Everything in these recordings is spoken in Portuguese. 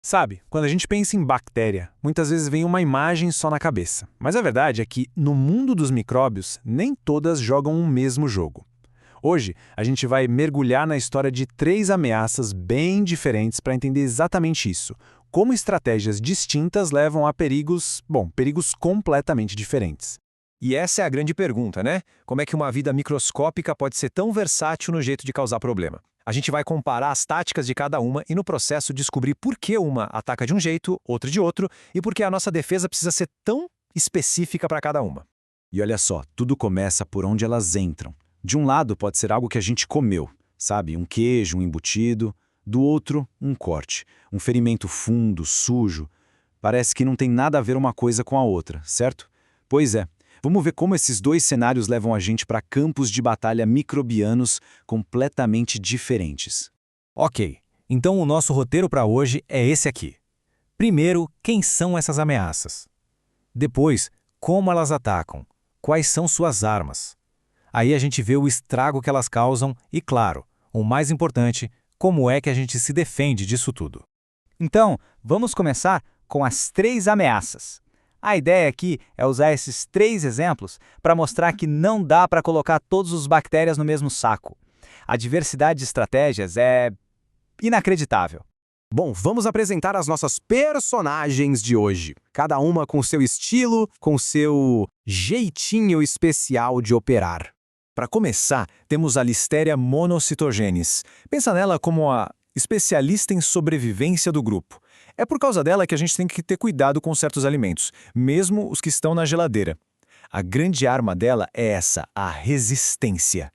Sabe, quando a gente pensa em bactéria, muitas vezes vem uma imagem só na cabeça. Mas a verdade é que, no mundo dos micróbios, nem todas jogam o mesmo jogo. Hoje, a gente vai mergulhar na história de 3 ameaças bem diferentes para entender exatamente isso. Como estratégias distintas levam a perigos completamente diferentes. E essa é a grande pergunta, né? Como é que uma vida microscópica pode ser tão versátil no jeito de causar problema? A gente vai comparar as táticas de cada uma e, no processo, descobrir por que uma ataca de um jeito, outra de outro, e por que a nossa defesa precisa ser tão específica para cada uma. E olha só, tudo começa por onde elas entram. De um lado pode ser algo que a gente comeu, sabe? Um queijo, um embutido. Do outro, um corte, um ferimento fundo, sujo. Parece que não tem nada a ver uma coisa com a outra, certo? Pois é. Vamos ver como esses dois cenários levam a gente para campos de batalha microbianos completamente diferentes. Ok, então o nosso roteiro para hoje é esse aqui. Primeiro, quem são essas ameaças? Depois, como elas atacam? Quais são suas armas? Aí a gente vê o estrago que elas causam e, claro, o mais importante, como é que a gente se defende disso tudo. Então, vamos começar com as 3 ameaças. A ideia aqui é usar esses 3 exemplos para mostrar que não dá para colocar todas as bactérias no mesmo saco. A diversidade de estratégias é inacreditável. Bom, vamos apresentar as nossas personagens de hoje. Cada uma com seu estilo, com seu jeitinho especial de operar. Para começar, temos a Listeria monocytogenes. Pensa nela como a especialista em sobrevivência do grupo. É por causa dela que a gente tem que ter cuidado com certos alimentos, mesmo os que estão na geladeira. A grande arma dela é essa, a resistência.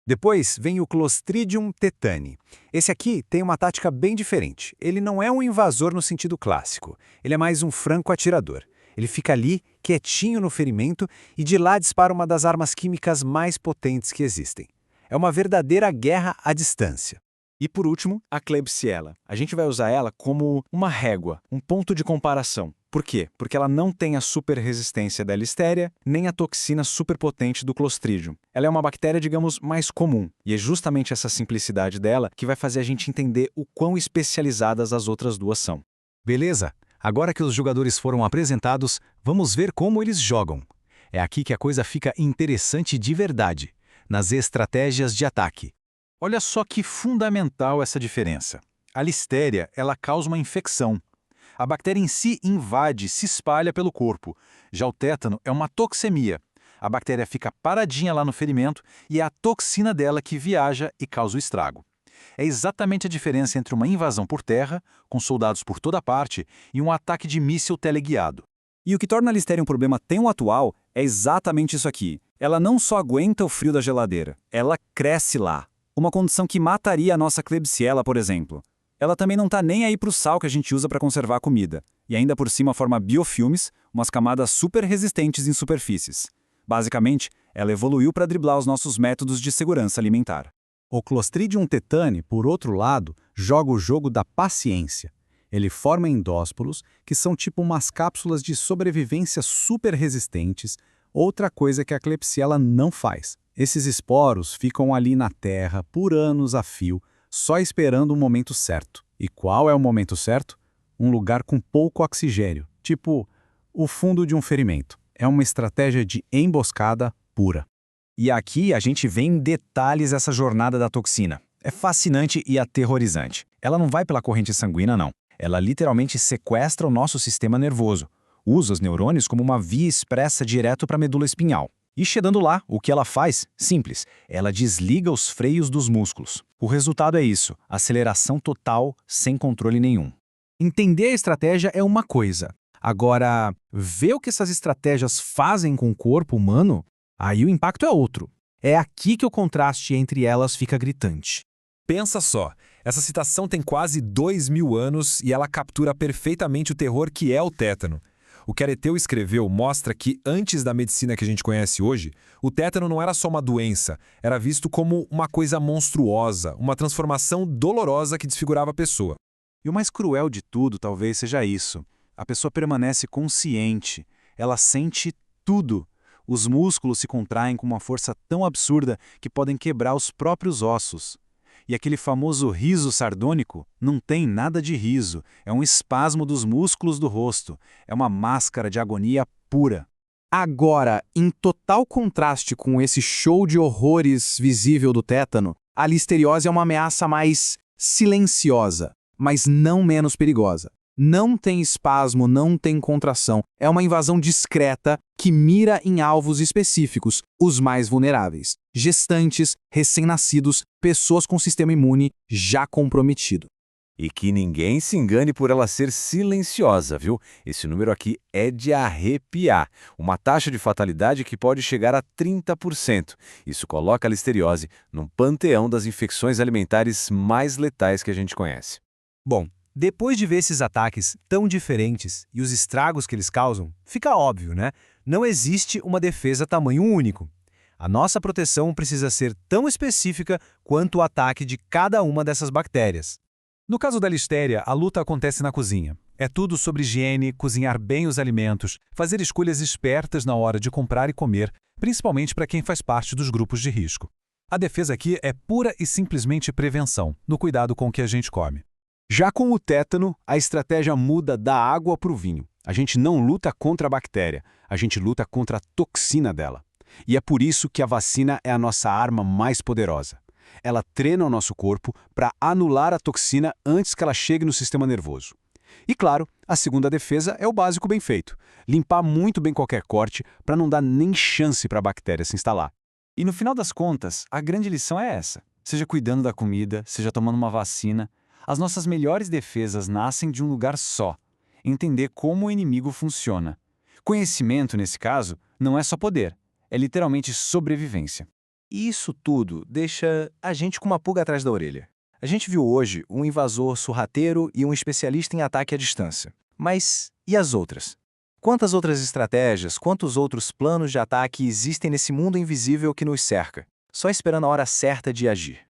Depois vem o Clostridium tetani. Esse aqui tem uma tática bem diferente. Ele não é um invasor no sentido clássico. Ele é mais um franco atirador. Ele fica ali, quietinho no ferimento, e de lá dispara uma das armas químicas mais potentes que existem. É uma verdadeira guerra à distância. E por último, a Klebsiella. A gente vai usar ela como uma régua, um ponto de comparação. Por quê? Porque ela não tem a super resistência da Listeria, nem a toxina superpotente do Clostridium. Ela é uma bactéria, digamos, mais comum. E é justamente essa simplicidade dela que vai fazer a gente entender o quão especializadas as outras duas são. Beleza? Agora que os jogadores foram apresentados, vamos ver como eles jogam. É aqui que a coisa fica interessante de verdade, nas estratégias de ataque. Olha só que fundamental essa diferença. A listéria, ela causa uma infecção. A bactéria em si invade, se espalha pelo corpo. Já o tétano é uma toxemia. A bactéria fica paradinha lá no ferimento e é a toxina dela que viaja e causa o estrago. É exatamente a diferença entre uma invasão por terra, com soldados por toda parte, e um ataque de míssil teleguiado. E o que torna a Listeria um problema tão atual é exatamente isso aqui. Ela não só aguenta o frio da geladeira, ela cresce lá. Uma condição que mataria a nossa Klebsiella, por exemplo. Ela também não está nem aí para o sal que a gente usa para conservar a comida. E ainda por cima forma biofilmes, umas camadas super resistentes em superfícies. Basicamente, ela evoluiu para driblar os nossos métodos de segurança alimentar. O Clostridium tetani, por outro lado, joga o jogo da paciência. Ele forma endósporos, que são tipo umas cápsulas de sobrevivência super resistentes, outra coisa que a Klebsiella não faz. Esses esporos ficam ali na terra por anos a fio, só esperando o momento certo. E qual é o momento certo? Um lugar com pouco oxigênio, tipo o fundo de um ferimento. É uma estratégia de emboscada pura. E aqui a gente vê em detalhes essa jornada da toxina. É fascinante e aterrorizante. Ela não vai pela corrente sanguínea, não. Ela literalmente sequestra o nosso sistema nervoso. Usa os neurônios como uma via expressa direto para a medula espinhal. E chegando lá, o que ela faz? Simples. Ela desliga os freios dos músculos. O resultado é isso, aceleração total, sem controle nenhum. Entender a estratégia é uma coisa. Agora, ver o que essas estratégias fazem com o corpo humano, aí o impacto é outro. É aqui que o contraste entre elas fica gritante. Pensa só, essa citação tem quase 2000 anos e ela captura perfeitamente o terror que é o tétano. O que Areteu escreveu mostra que, antes da medicina que a gente conhece hoje, o tétano não era só uma doença, era visto como uma coisa monstruosa, uma transformação dolorosa que desfigurava a pessoa. E o mais cruel de tudo talvez seja isso. A pessoa permanece consciente, ela sente tudo. Os músculos se contraem com uma força tão absurda que podem quebrar os próprios ossos. E aquele famoso riso sardônico não tem nada de riso, é um espasmo dos músculos do rosto, é uma máscara de agonia pura. Agora, em total contraste com esse show de horrores visível do tétano, a listeriose é uma ameaça mais silenciosa, mas não menos perigosa. Não tem espasmo, não tem contração. É uma invasão discreta que mira em alvos específicos, os mais vulneráveis. Gestantes, recém-nascidos, pessoas com sistema imune já comprometido. E que ninguém se engane por ela ser silenciosa, viu? Esse número aqui é de arrepiar. Uma taxa de fatalidade que pode chegar a 30%. Isso coloca a listeriose num panteão das infecções alimentares mais letais que a gente conhece. Bom, depois de ver esses ataques tão diferentes e os estragos que eles causam, fica óbvio, né? Não existe uma defesa tamanho único. A nossa proteção precisa ser tão específica quanto o ataque de cada uma dessas bactérias. No caso da listéria, a luta acontece na cozinha. É tudo sobre higiene, cozinhar bem os alimentos, fazer escolhas espertas na hora de comprar e comer, principalmente para quem faz parte dos grupos de risco. A defesa aqui é pura e simplesmente prevenção, no cuidado com o que a gente come. Já com o tétano, a estratégia muda da água para o vinho. A gente não luta contra a bactéria, a gente luta contra a toxina dela. E é por isso que a vacina é a nossa arma mais poderosa. Ela treina o nosso corpo para anular a toxina antes que ela chegue no sistema nervoso. E claro, a segunda defesa é o básico bem feito. Limpar muito bem qualquer corte para não dar nem chance para a bactéria se instalar. E no final das contas, a grande lição é essa. Seja cuidando da comida, seja tomando uma vacina, as nossas melhores defesas nascem de um lugar só: entender como o inimigo funciona. Conhecimento, nesse caso, não é só poder, é literalmente sobrevivência. E isso tudo deixa a gente com uma pulga atrás da orelha. A gente viu hoje um invasor sorrateiro e um especialista em ataque à distância. Mas e as outras? Quantas outras estratégias, quantos outros planos de ataque existem nesse mundo invisível que nos cerca, só esperando a hora certa de agir?